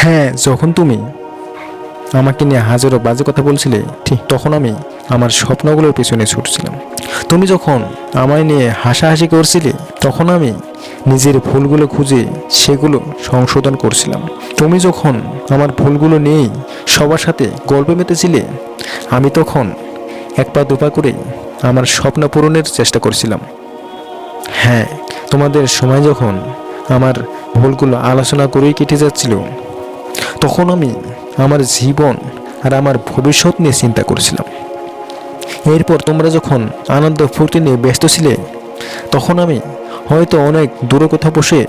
হ্যাঁ, যখন তুমি আমাকে নিয়ে হাজারো বাজে কথা বলছিলে, ঠিক তখন আমি আমার স্বপ্নগুলোর পিছনে ছুটছিলাম। তুমি যখন আমায় নিয়ে হাসাহাসি করছিলে, তখন আমি নিজের ভুলগুলো খুঁজে সেগুলো সংশোধন করছিলাম। তুমি যখন আমার ভুলগুলো নিয়েই সবার সাথে গল্পে মেতেছিলে, আমি তখন এক পা দুপা করে আমার স্বপ্ন পূরণের চেষ্টা করছিলাম। হ্যাঁ, তোমাদের সময় যখন আমার ভুলগুলো আলোচনা করেই কেটে যাচ্ছিল, তখন আমি আমার জীবন আর আমার ভবিষ্যৎ নিয়ে চিন্তা করছিলাম। এরপর তোমরা যখন আনন্দ ফুর্তি নিয়ে ব্যস্ত ছিলে, তখন আমি হয়তো অনেক দূরে কোথাও বসে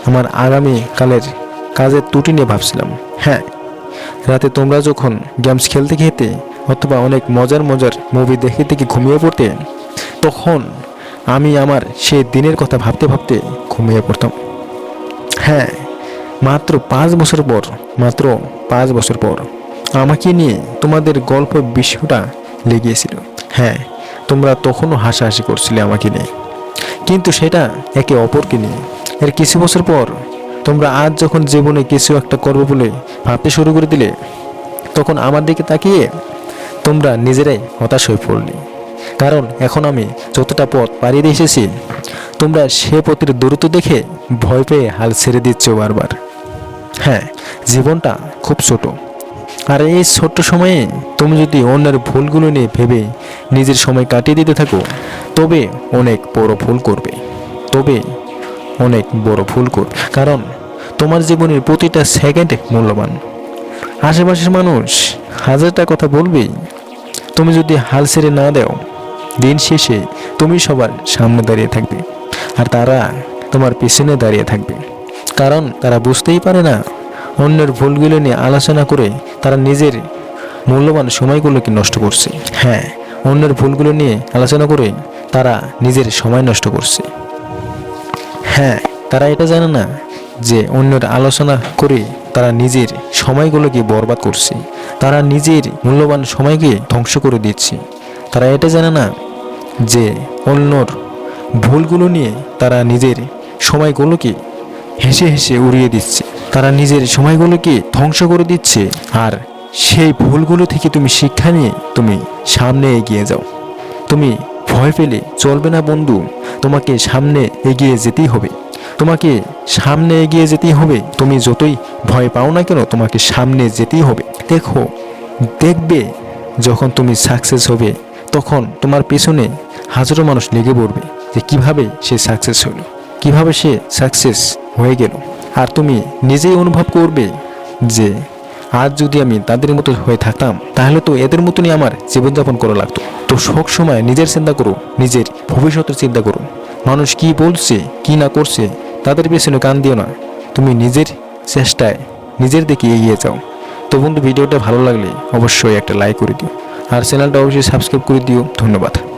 আমার আগামী কালের কাজের ত্রুটি নিয়ে ভাবছিলাম। হ্যাঁ, রাতে তোমরা যখন গেমস খেলতে খেতে অথবা অনেক মজার মজার মুভি দেখে দেখে ঘুমিয়ে পড়তে, তখন আমি আমার সে দিনের কথা ভাবতে ভাবতে ঘুমিয়ে পড়তাম। হ্যাঁ, মাত্র 5 বছর পর আমাকে নিয়ে তোমাদের গল্প বিষয়টা লেগেছিল। হ্যাঁ, তোমরা তখনও হাসাহাসি করছিলে আমাকে নিয়ে, কিন্তু সেটা একে অপরকে নিয়ে। এর কিছু বছর পর তোমরা আজ যখন জীবনে কিছু একটা করবে বলে ভাবতে শুরু করে দিলে, তখন আমার দিকে তাকিয়ে তোমরা নিজেরাই হতাশ হয়ে পড়লে। কারণ এখন আমি যতটা পথ পাড়িয়ে দিয়ে এসেছি, তোমরা সে পথের দূরত্ব দেখে ভয় পেয়ে হাল ছেড়ে দিচ্ছ বারবার। হ্যাঁ, জীবনটা খুব ছোট, আর এই ছোট্ট সময়ে তুমি যদি অন্যের ভুলগুলো নিয়ে ভেবে নিজের সময় কাটিয়ে দিতে থাকো, তবে অনেক বড় ভুল করবে। কারণ তোমার জীবনের প্রতিটা সেকেন্ড মূল্যবান। আশেপাশের মানুষ হাজারটা কথা বলবেই, তুমি যদি হাল ছেড়ে না দাও, দিন শেষে তুমি সবার সামনে দাঁড়িয়ে থাকবে, আর তারা তোমার পিছনে দাঁড়িয়ে থাকবে। কারণ তারা বুঝতেই পারে না, অন্যের ভুলগুলো নিয়ে আলোচনা করে তারা নিজের মূল্যবান সময়গুলোকে নষ্ট করছে। হ্যাঁ, অন্যের ভুলগুলো নিয়ে আলোচনা করে তারা নিজের সময় নষ্ট করছে। হ্যাঁ, তারা এটা জানে না যে অন্যের আলোচনা করে তারা নিজের সময়গুলোকে বরবাদ করছে, তারা নিজের মূল্যবান সময়কে ধ্বংস করে দিচ্ছে। তারা এটা জানে না যে অন্যর ভুলগুলো নিয়ে তারা নিজের সময়গুলোকে হেসে হেসে উড়িয়ে দিচ্ছে, তারা নিজের সময়গুলোকে ধ্বংস করে দিচ্ছে। আর সেই ভুলগুলো থেকে তুমি শিক্ষা নিয়ে তুমি সামনে এগিয়ে যাও। তুমি ভয় পেলে চলবে না বন্ধু, তোমাকে সামনে এগিয়ে যেতেই হবে। তুমি যতই ভয় পাও না কেন, তোমাকে সামনে যেতেই হবে। দেখবে যখন তুমি সাকসেস হবে, তখন তোমার পেছনে হাজারো মানুষ লেগে পড়বে যে কিভাবে সে সাকসেস হলো, কিভাবে সে সাকসেস হয়ে গেল। আর তুমি নিজেই অনুভব করবে যে আজ যদি আমি তাদের মতো হয়ে থাকতাম, তাহলে তো এদের মতনই আমার জীবনযাপন করা লাগতো। তো সব সময় নিজের চিন্তা করো, নিজের ভবিষ্যতের চিন্তা করো। মানুষ কি বলছে কি না করছে তাদের পেছনে কান দিও না, তুমি নিজের চেষ্টায় নিজের দিকে এগিয়ে যাও। তো বন্ধু, ভিডিওটা ভালো লাগলে অবশ্যই একটা লাইক করে দিও, আর চ্যানেলটা অবশ্যই সাবস্ক্রাইব করে দিও। ধন্যবাদ।